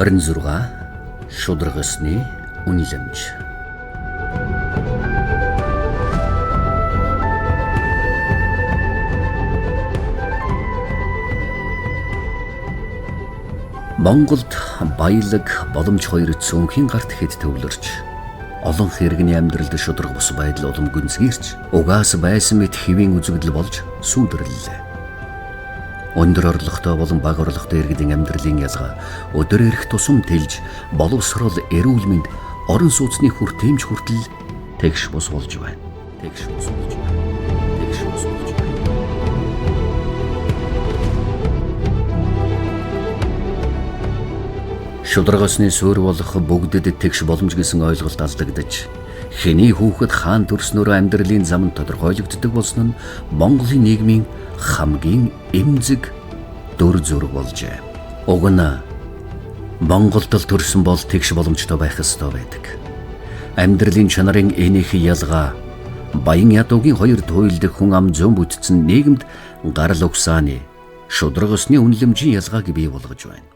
26 шударга ёсны үнэлэмж. Монголд баялаг, боломж хоёр цөөнхийн гарт хэд төвлөрч, олон хэрэгний амьдралд шударга бус байдал улам гүнзгийрч, угаас байсан мэт хэвийн үзэгдэл болж сүйдэрлээ. Өндөр орлоготой болон бага орлоготой иргэдийн амьдралын ялгаа өдөр ирэх тусам тэлж, боловсрол, эрүүл мэнд, орон сууцны хүртээмж хүртэл тэгш бус болж байна. Шударгасны суурь болох бүгдэд тэгш боломж гэсэн ойлголт алдагдаж, хэний хүүхэд хаан төрснөөрөө амьдралын зам нь тодорхойлогддог болсон нь Монголын нийгмийн хамгийн эмзэг дүр зураг болжээ. Уг нь Монголд л төрсөн бол тэгш боломжтой байх ёстой байдаг. Амьдралын чанарын энийх ялгаа баян ядуугийн хоёр туйлд хүн ам зөн бүтцэн нийгэмд гарал угсааны шударга ёсны үнэлэмжийн ялгааг бий болгож байна.